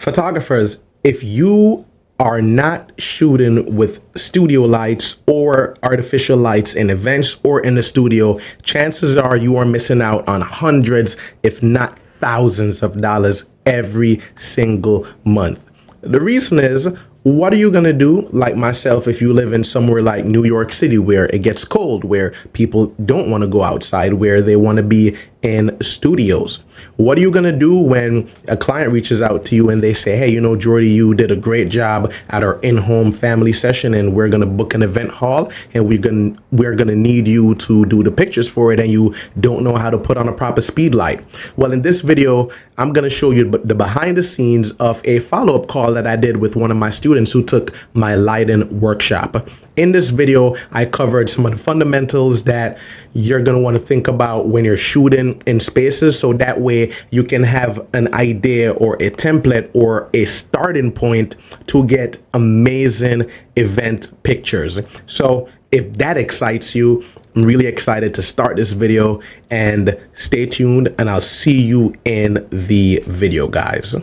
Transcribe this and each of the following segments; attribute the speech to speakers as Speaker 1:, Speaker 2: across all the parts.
Speaker 1: Photographers, if you are not shooting with studio lights or artificial lights in events or in the studio, chances are you are missing out on hundreds, if not thousands of dollars every single month. The reason is, what are you going to do, like myself, if you live in somewhere like New York City where it gets cold, where people don't want to go outside, where they want to be in studios? What are you going to do when a client reaches out to you and they say, hey, Jordy, you did a great job at our in-home family session and we're going to book an event hall and we're going to need you to do the pictures for it, and you don't know how to put on a proper speed light? Well, in this video, I'm going to show you the behind the scenes of a follow-up call that I did with one of my students who took my lighting workshop. In this video, I covered some of the fundamentals that you're going to want to think about when you're shooting in spaces, so that way you can have an idea or a template or a starting point to get amazing event pictures. So if that excites you, I'm really excited to start this video, and stay tuned and I'll see you in the video, guys.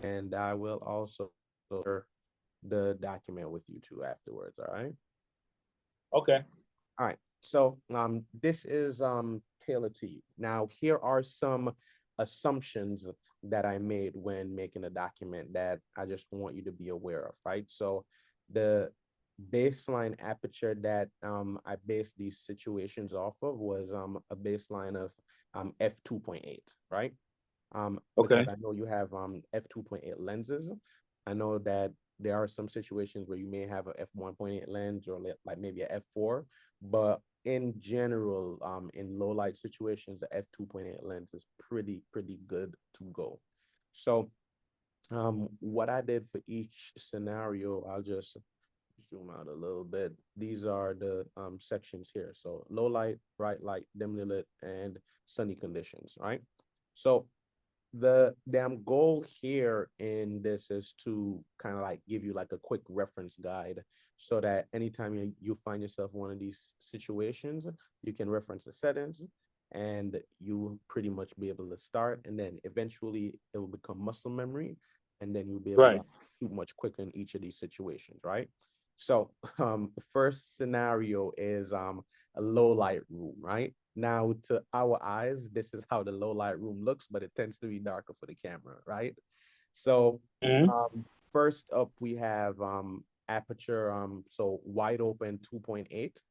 Speaker 1: And I will also share the document with you too afterwards. All right.
Speaker 2: Okay.
Speaker 1: All right. So this is tailored to you. Now, here are some assumptions that I made when making a document that I just want you to be aware of, right? So the baseline aperture that I based these situations off of was a baseline of f2.8, right? Because
Speaker 2: Okay.
Speaker 1: I know you have f2.8 lenses. I know that there are some situations where you may have a f1.8 lens or like maybe a f4, but in general, in low light situations, the f2.8 lens is pretty good to go. So what I did for each scenario, I'll just zoom out a little bit. These are the sections here. So low light, bright light, dimly lit, and sunny conditions, right? So the damn goal here in this is to kind of like give you like a quick reference guide, so that anytime you find yourself in one of these situations, you can reference the settings and you pretty much be able to start, and then eventually it will become muscle memory, and then you'll be able to
Speaker 2: Right.
Speaker 1: shoot much quicker in each of these situations, right? So the first scenario is a low light room, right? Now, to our eyes, this is how the low light room looks, but it tends to be darker for the camera, right? So
Speaker 2: Hmm.
Speaker 1: first up, we have aperture, so wide open 2.8.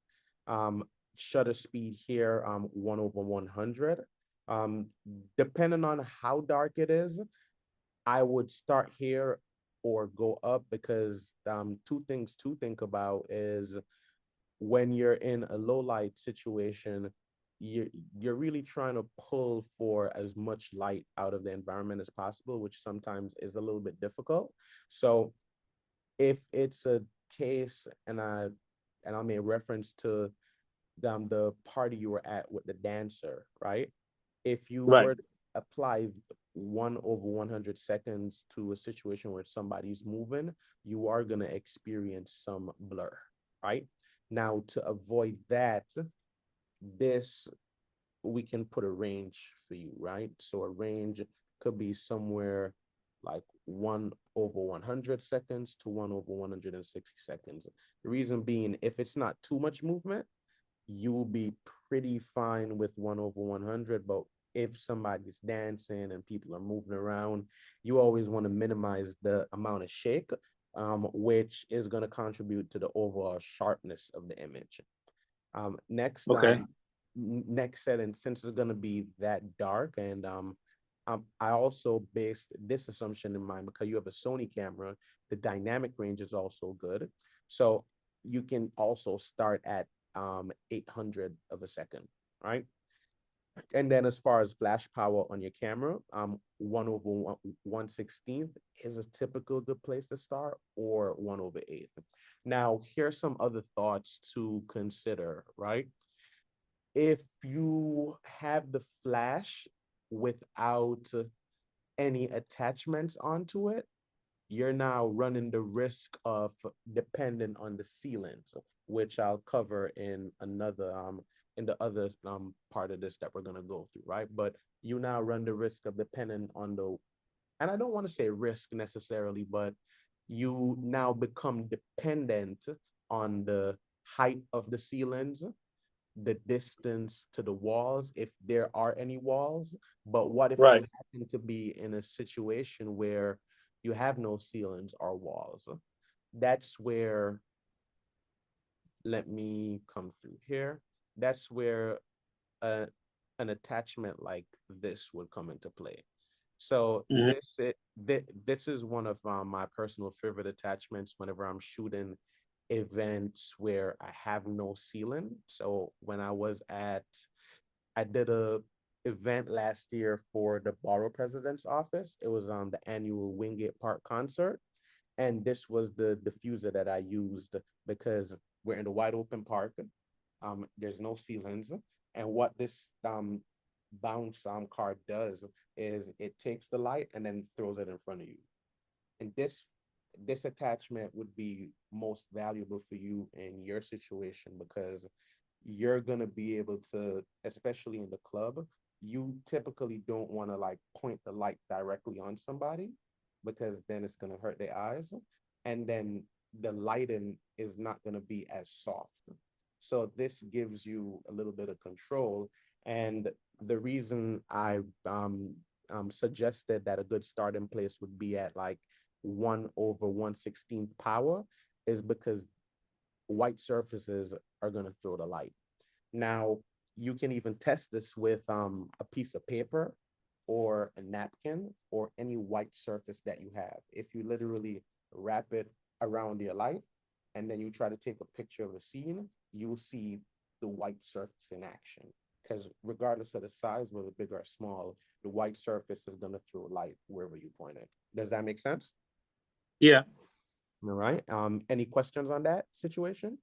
Speaker 1: Um, Shutter speed here, 1 over 100. Um, Depending on how dark it is, I would start here or go up, because two things to think about is when you're in a low light situation, you're really trying to pull for as much light out of the environment as possible, which sometimes is a little bit difficult. So if it's a case, and I made reference to the party you were at with the dancer, right? If you
Speaker 2: Right.
Speaker 1: were to apply 1 over 100 seconds to a situation where somebody's moving, you are going to experience some blur, right? Now, to avoid that, this we can put a range for you, right? So a range could be somewhere like 1 over 100 seconds to 1 over 160 seconds. The reason being, if it's not too much movement, you will be pretty fine with 1 over 100. But if somebody's dancing and people are moving around, you always want to minimize the amount of shake, which is going to contribute to the overall sharpness of the image. Next,
Speaker 2: Okay.
Speaker 1: next setting, since it's going to be that dark, and I also based this assumption in mind because you have a Sony camera, the dynamic range is also good. So you can also start at 800 of a second, right? And then as far as flash power on your camera, 1 over 1/16 is a typical good place to start, or 1 over 8. Now, here's some other thoughts to consider, right? If you have the flash without any attachments onto it, you're now running the risk of dependent on the sealants, which I'll cover in the other part of this that we're gonna go through, right? But you now run the risk of depending on the and I don't want to say risk necessarily, but you now become dependent on the height of the ceilings, the distance to the walls, if there are any walls. But what if you
Speaker 2: Right.
Speaker 1: happen to be in a situation where you have no ceilings or walls? That's where, let me come through here. That's where uh, an attachment like this would come into play. So
Speaker 2: Mhm.
Speaker 1: this is one of my personal favorite attachments whenever I'm shooting events where I have no ceiling. So when I did a event last year for the Borough President's Office. It was on the annual Wingate Park concert. And this was the diffuser that I used because we're in the wide open park. There's no ceilings. And what this bounce card does is it takes the light and then throws it in front of you. And this attachment would be most valuable for you in your situation because you're gonna be able to, especially in the club, you typically don't want to like point the light directly on somebody because then it's gonna hurt their eyes. And then the lighting is not gonna be as soft. So this gives you a little bit of control. And the reason I suggested that a good starting place would be at like 1/116th power is because white surfaces are going to throw the light. Now, you can even test this with a piece of paper or a napkin or any white surface that you have. If you literally wrap it around your light and then you try to take a picture of a scene, you'll see the white surface in action. Because regardless of the size, whether big or small, the white surface is going to throw light wherever you point it. Does that make sense?
Speaker 2: Yeah.
Speaker 1: All right. Any questions on that situation?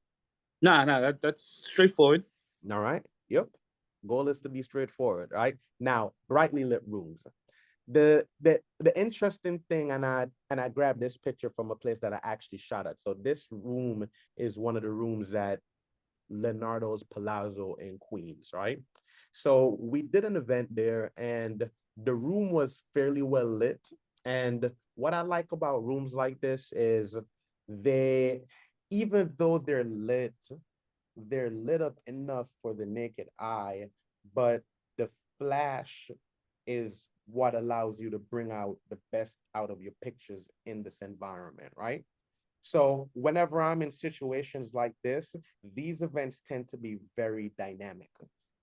Speaker 2: Nah, nah, that's straightforward.
Speaker 1: All right. Yep. Goal is to be straightforward, right? Now, brightly lit rooms. The interesting thing, and I grabbed this picture from a place that I actually shot at. So this room is one of the rooms at Leonardo's Palazzo in Queens, right? So we did an event there, and the room was fairly well lit. And what I like about rooms like this is they, even though they're lit up enough for the naked eye, but the flash is what allows you to bring out the best out of your pictures in this environment, right? So whenever I'm in situations like this, these events tend to be very dynamic.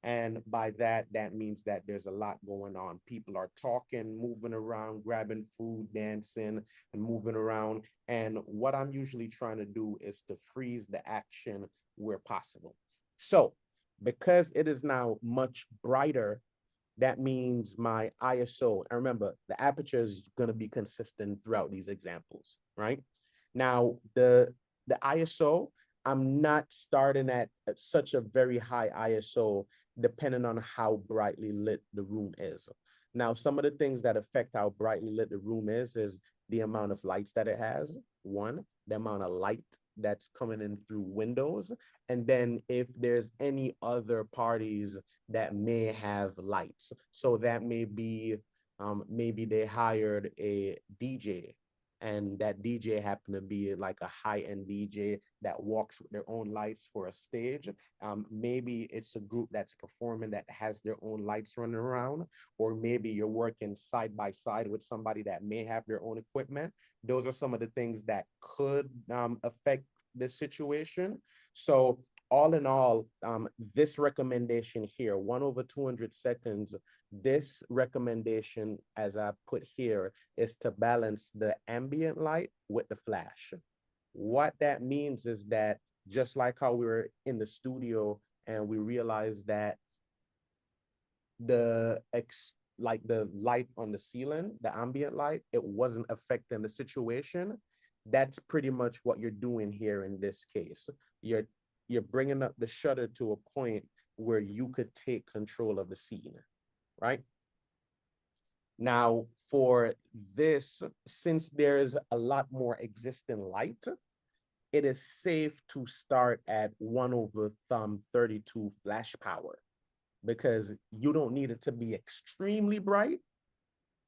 Speaker 1: And by that, that means that there's a lot going on. People are talking, moving around, grabbing food, dancing, and moving around. And what I'm usually trying to do is to freeze the action where possible. So because it is now much brighter, that means my ISO, and remember, the aperture is going to be consistent throughout these examples, right? Now, the ISO, I'm not starting at such a very high ISO, depending on how brightly lit the room is. Now, some of the things that affect how brightly lit the room is the amount of lights that it has, one, the amount of light that's coming in through windows, and then if there's any other parties that may have lights. So that may be maybe they hired a DJ and that DJ happened to be like a high-end DJ that walks with their own lights for a stage. Maybe it's a group that's performing that has their own lights running around, or maybe you're working side by side with somebody that may have their own equipment. Those are some of the things that could affect this situation. So all in all, this recommendation here, 1/200 seconds, this recommendation, as I put here, is to balance the ambient light with the flash. What that means is that just like how we were in the studio and we realized that like the light on the ceiling, the ambient light, it wasn't affecting the situation. That's pretty much what you're doing here in this case. You're bringing up the shutter to a point where you could take control of the scene, right? Now, for this, since there's a lot more existing light, it is safe to start at 1/32 flash power because you don't need it to be extremely bright,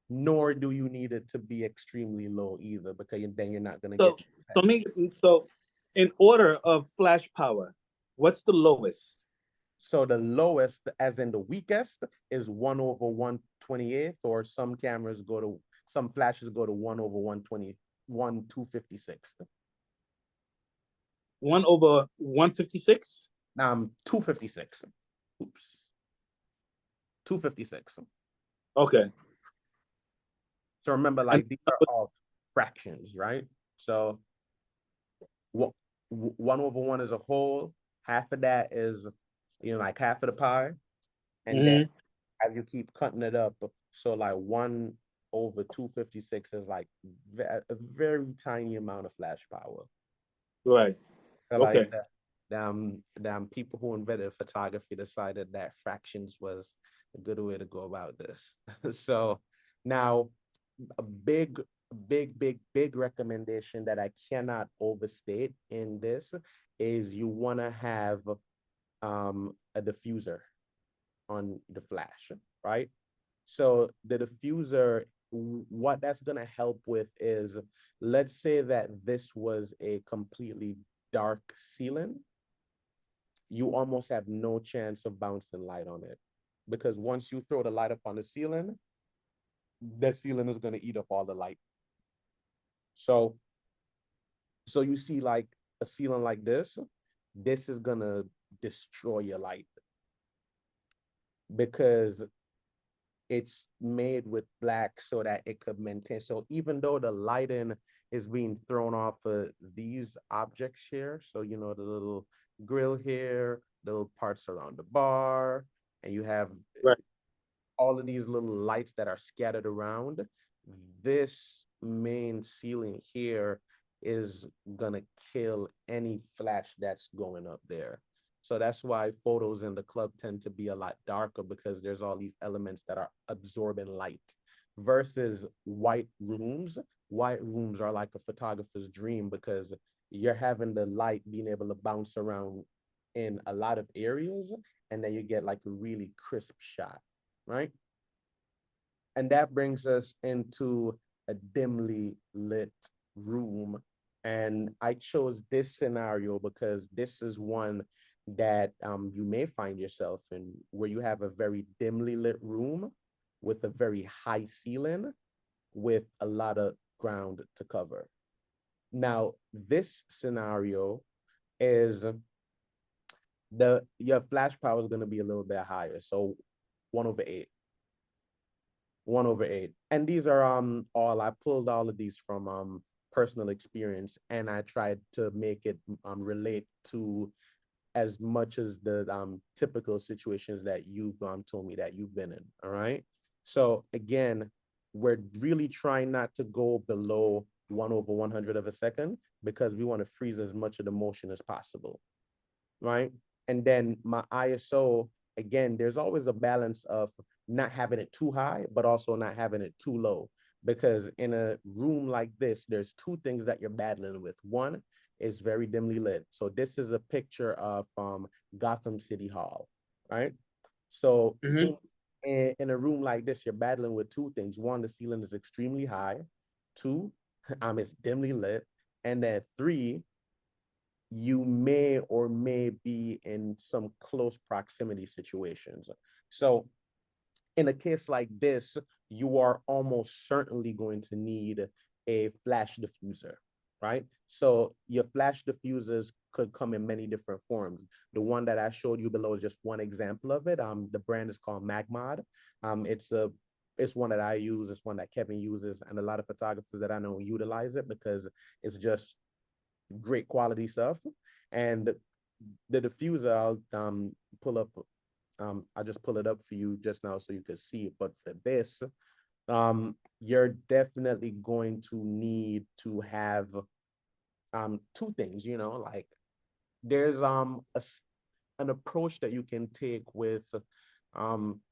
Speaker 1: nor do you need it to be extremely low either, because then you're not gonna
Speaker 2: So
Speaker 1: get.
Speaker 2: so in order of flash power, what's the lowest?
Speaker 1: So the lowest, as in the weakest, is 1/128, or some flashes go to 1/120, 256.
Speaker 2: 1/156?
Speaker 1: 256. Oops. 256.
Speaker 2: Okay.
Speaker 1: So remember,
Speaker 2: And
Speaker 1: like these are all fractions, right? So what 1/1 is a whole, half of that is, like half of the pie. And then
Speaker 2: mhm,
Speaker 1: as you keep cutting it up, so like 1/256 is like a very tiny amount of flash power.
Speaker 2: right.
Speaker 1: So like
Speaker 2: Okay.
Speaker 1: damn people who invented photography decided that fractions was a good way to go about this. So now a big recommendation that I cannot overstate in this is you want to have a diffuser on the flash, right? So the diffuser, what that's going to help with is, let's say that this was a completely dark ceiling, you almost have no chance of bouncing light on it, because once you throw the light up on the ceiling is going to eat up all the light. So you see like a ceiling like this is going to destroy your light, because it's made with black so that it could maintain. So even though the lighting is being thrown off of these objects here, so the little grill here, the little parts around the bar, and you have
Speaker 2: Right.
Speaker 1: all of these little lights that are scattered around, this main ceiling here is gonna kill any flash that's going up there. So that's why photos in the club tend to be a lot darker, because there's all these elements that are absorbing light, versus white rooms. White rooms are like a photographer's dream, because you're having the light being able to bounce around in a lot of areas, and then you get like a really crisp shot, right? And that brings us into a dimly lit room. And I chose this scenario because this is one that you may find yourself in, where you have a very dimly lit room with a very high ceiling with a lot of ground to cover. Now, this scenario is your flash power is going to be a little bit higher. So 1/8. 1/8. And these are all I pulled all of these from personal experience, and I tried to make it relate to as much as the typical situations that you've told me that you've been in. All right. So again, we're really trying not to go below 1/100 of a second, because we want to freeze as much of the motion as possible, right? And then my ISO, again, there's always a balance of not having it too high, but also not having it too low. Because in a room like this, there's two things that you're battling with. One is very dimly lit. So this is a picture of Gotham City Hall, right? So
Speaker 2: Mhm.
Speaker 1: in a room like this, you're battling with two things. One, the ceiling is extremely high. Two, it's dimly lit. And then three, you may or may be in some close proximity situations. So in a case like this, you are almost certainly going to need a flash diffuser, right? So your flash diffusers could come in many different forms. The one that I showed you below is just one example of it. The brand is called Magmod. It's one that I use. It's one that Kevin uses, and a lot of photographers that I know utilize it, because it's just great quality stuff. And the diffuser, I'll pull up. I'll just pull it up for you just now so you can see it. But for this, you're definitely going to need to have two things. Like there's an approach that you can take with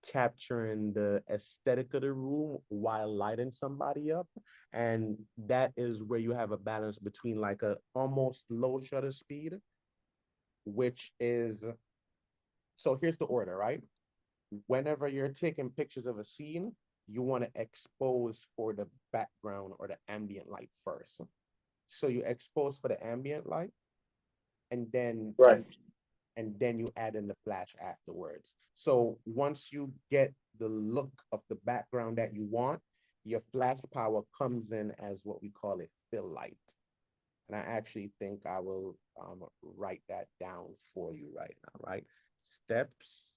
Speaker 1: capturing the aesthetic of the room while lighting somebody up, and that is where you have a balance between like a almost low shutter speed, which is, so here's the order, right? Whenever you're taking pictures of a scene, you want to expose for the background or the ambient light first. So you expose for the ambient light, and then
Speaker 2: Right.
Speaker 1: and then you add in the flash afterwards. So once you get the look of the background that you want, your flash power comes in as what we call it fill light. And I actually think I will write that down for you right now, right? Steps,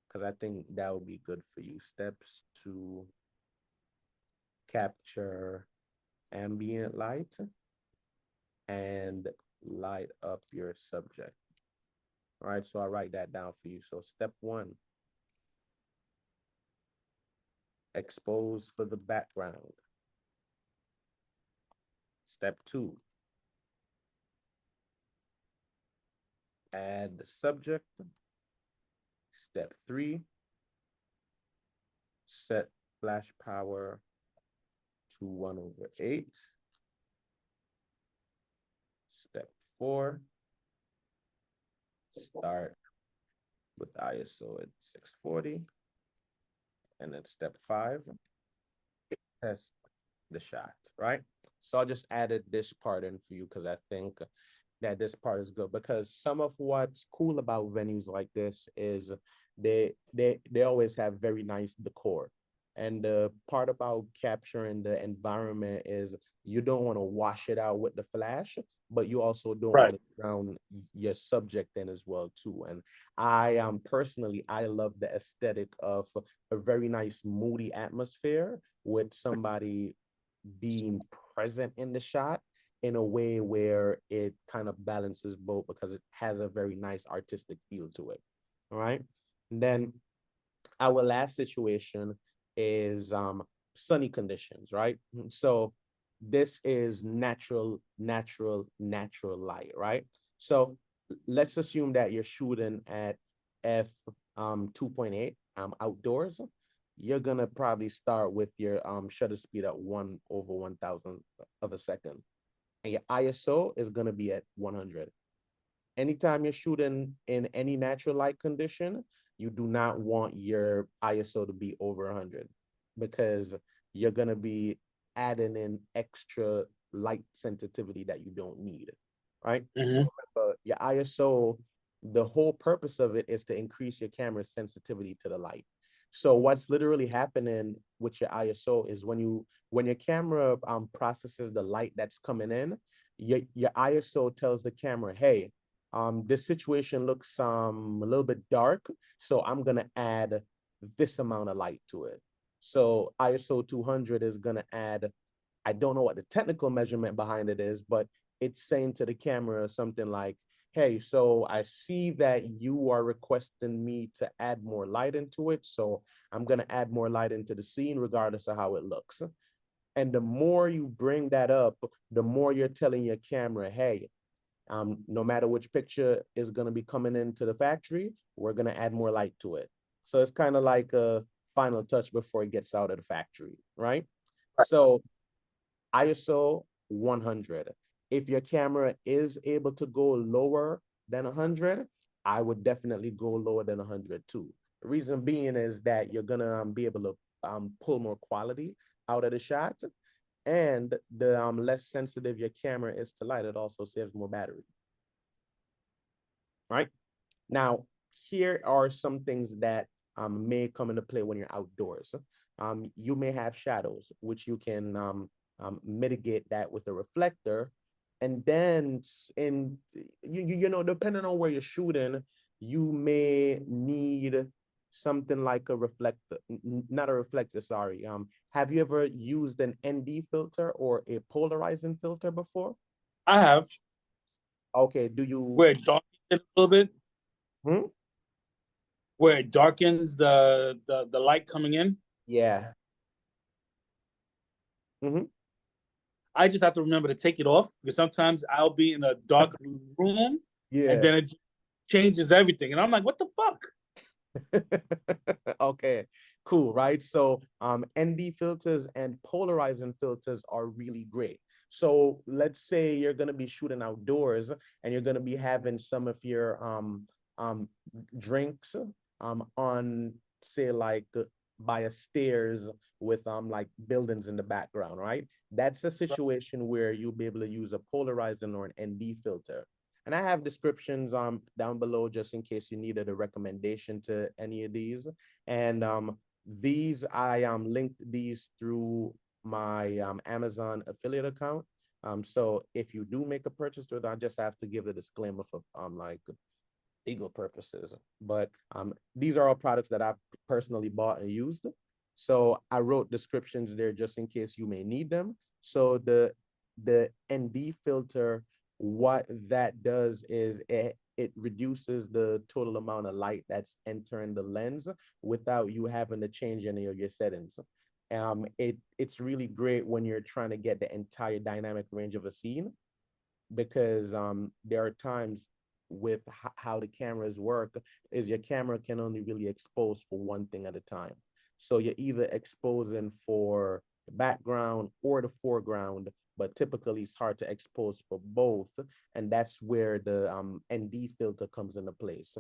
Speaker 1: because I think that would be good for you. Steps to capture ambient light and light up your subject. All right, so I'll write that down for you. So step 1, expose for the background. Step 2, add the subject. Step 3, set flash power to 1/8. Step 4, start with ISO at 640. And then step 5, test the shot, right? So I just added this part in for you because I think that this part is good, because some of what's cool about venues like this is they always have very nice decor. And the part about capturing the environment is you don't want to wash it out with the flash, but you also don't
Speaker 2: Right.
Speaker 1: want to drown your subject in as well too. And I personally, I love the aesthetic of a very nice moody atmosphere with somebody being present in the shot in a way where it kind of balances both, because it has a very nice artistic feel to it. All right. And then our last situation is sunny conditions, right? So this is natural light, right? So let's assume that you're shooting at f 2.8 outdoors. You're gonna probably start with your shutter speed at 1/1000 of a second, and your ISO is gonna be at 100. Anytime you're shooting in any natural light condition, you do not want your ISO to be over 100, because you're going to be adding in extra light sensitivity that you don't need, right? So
Speaker 2: Mm-hmm.
Speaker 1: remember, your ISO, the whole purpose of it is to increase your camera's sensitivity to the light. So what's literally happening with your ISO is when your camera processes the light that's coming in, your ISO tells the camera, hey, this situation looks a little bit dark, so I'm gonna add this amount of light to it. So ISO 200 is gonna add, I don't know what the technical measurement behind it is, but it's saying to the camera something like, hey, so I see that you are requesting me to add more light into it, so I'm gonna add more light into the scene regardless of how it looks. And the more you bring that up, the more you're telling your camera, hey, no matter which picture is going to be coming into the factory, we're going to add more light to it. So it's kind of like a final touch before it gets out of the factory, right? So ISO 100. If your camera is able to go lower than 100, I would definitely go lower than 100 too. The reason being is that you're going to be able to pull more quality out of the shot. And the less sensitive your camera is to light, it also saves more battery. Right? Now, here are some things that may come into play when you're outdoors. You may have shadows, which you can mitigate that with a reflector. And then depending on where you're shooting, you may need something like a reflector, not a reflector, sorry. Have you ever used an ND filter or a polarizing filter before?
Speaker 2: I have,
Speaker 1: Okay, do you?
Speaker 2: where it darkens it a little bit,
Speaker 1: Hmm?
Speaker 2: where it darkens the light coming in.
Speaker 1: Yeah. Hmm.
Speaker 2: I just have to remember to take it off, because sometimes I'll be in a dark room and
Speaker 1: Yeah.
Speaker 2: then it changes everything. And I'm like, what the fuck?
Speaker 1: Okay, cool, right? So ND filters and polarizing filters are really great. So let's say you're gonna be shooting outdoors and you're gonna be having some of your drinks on, say, like by a stairs with like buildings in the background, right? That's a situation where you'll be able to use a polarizing or an ND filter. And I have descriptions down below just in case you needed a recommendation to any of these. And these I linked these through my Amazon affiliate account. So if you do make a purchase with it, I just have to give a disclaimer for like legal purposes. But these are all products that I've personally bought and used. So I wrote descriptions there just in case you may need them. So the ND filter, what that does is it reduces the total amount of light that's entering the lens without you having to change any of your settings. It's really great when you're trying to get the entire dynamic range of a scene, because there are times with how the cameras work is your camera can only really expose for one thing at a time. So you're either exposing for the background or the foreground, but typically it's hard to expose for both. And that's where the ND filter comes into place.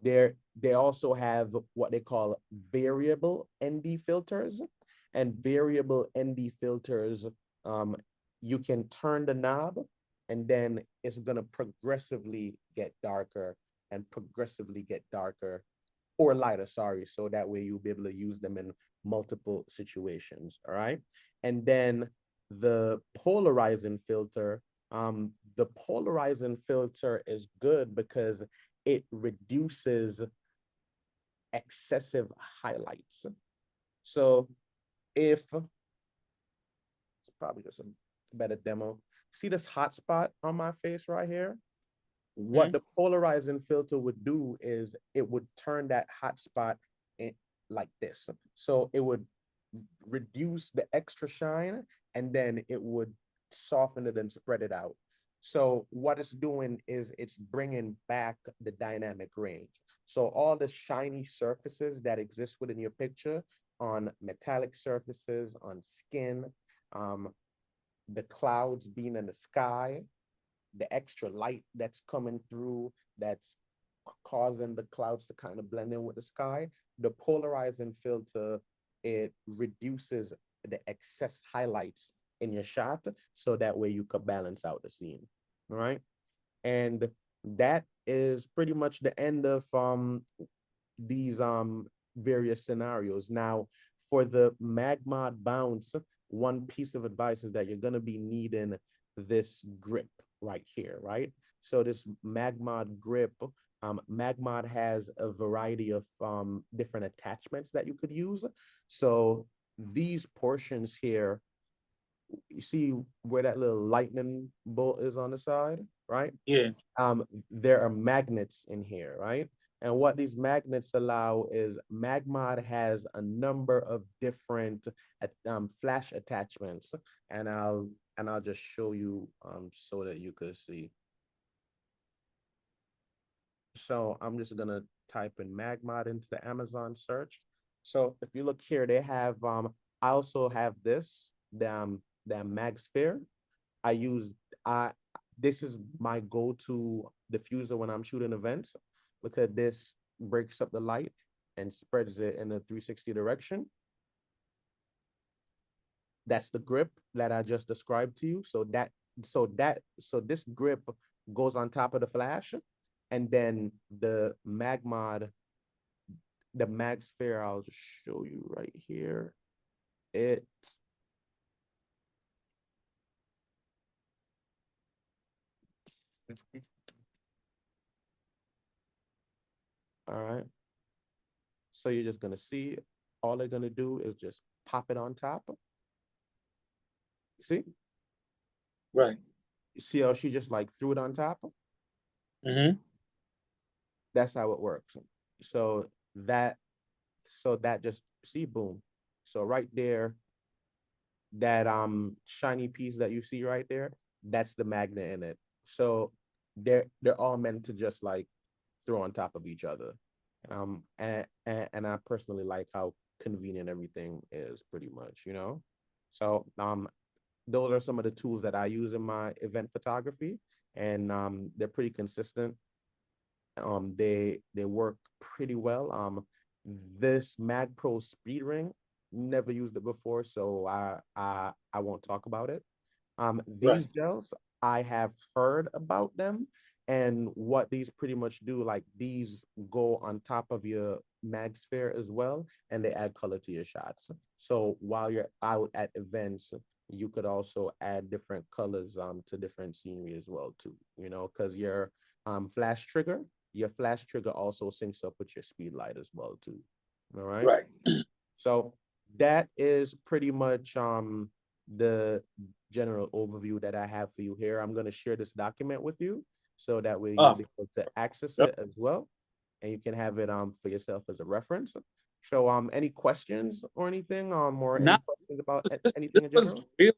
Speaker 1: They also have what they call variable ND filters. And variable ND filters, you can turn the knob and then it's going to progressively get darker and progressively get darker or lighter, sorry. So that way you'll be able to use them in multiple situations, all right? And then the polarizing filter is good because it reduces excessive highlights. So if, it's probably just a better demo. See this hot spot on my face right here? What the polarizing filter would do is it would turn that hot spot in, like this. So it would reduce the extra shine and then it would soften it and spread it out. So what it's doing is it's bringing back the dynamic range. So all the shiny surfaces that exist within your picture on metallic surfaces, on skin, the clouds being in the sky, the extra light that's coming through that's causing the clouds to kind of blend in with the sky. The polarizing filter, it reduces the excess highlights in your shot so that way you could balance out the scene. All right. And that is pretty much the end of these various scenarios. Now, for the MagMod bounce, one piece of advice is that you're going to be needing this grip right here, right? So this MagMod grip, MagMod has a variety of different attachments that you could use. So these portions here, you see where that little lightning bolt is on the side, right?
Speaker 2: Yeah.
Speaker 1: There are magnets in here, right? And what these magnets allow is MagMod has a number of different flash attachments, and I'll just show you so that you could see. So I'm just gonna type in MagMod into the Amazon search. So if you look here, they have I also have this the MagSphere. I use I this is my go-to diffuser when I'm shooting events because this breaks up the light and spreads it in a 360 direction. That's the grip that I just described to you. So this grip goes on top of the flash, and then the MagSphere, I'll just show you right here. It all right. So you're just gonna see all they're gonna do is just pop it on top. See?
Speaker 2: Right.
Speaker 1: You see how she just like threw it on top?
Speaker 2: Mm-hmm.
Speaker 1: That's how it works. So that that just see, boom. So right there, that shiny piece that you see right there, that's the magnet in it. So they're all meant to just like throw on top of each other. And I personally like how convenient everything is pretty much, you know. So those are some of the tools that I use in my event photography, and they're pretty consistent. They work pretty well. this Mag Pro speed ring, never used it before, so I won't talk about it.
Speaker 2: Right.
Speaker 1: These gels, I have heard about them and what these pretty much do. Like these go on top of your mag sphere as well, and they add color to your shots. So while you're out at events, you could also add different colors to different scenery as well too. You know, because flash trigger, your flash trigger also syncs up with your speed light as well too. All right.
Speaker 2: Right.
Speaker 1: So that is pretty much the general overview that I have for you here. I'm going to share this document with you so that way you'll
Speaker 2: Oh,
Speaker 1: be able to access
Speaker 2: yep.
Speaker 1: it as well, and you can have it for yourself as a reference. So any questions or anything or any
Speaker 2: Now
Speaker 1: questions about
Speaker 2: this
Speaker 1: anything in
Speaker 2: was
Speaker 1: general?
Speaker 2: really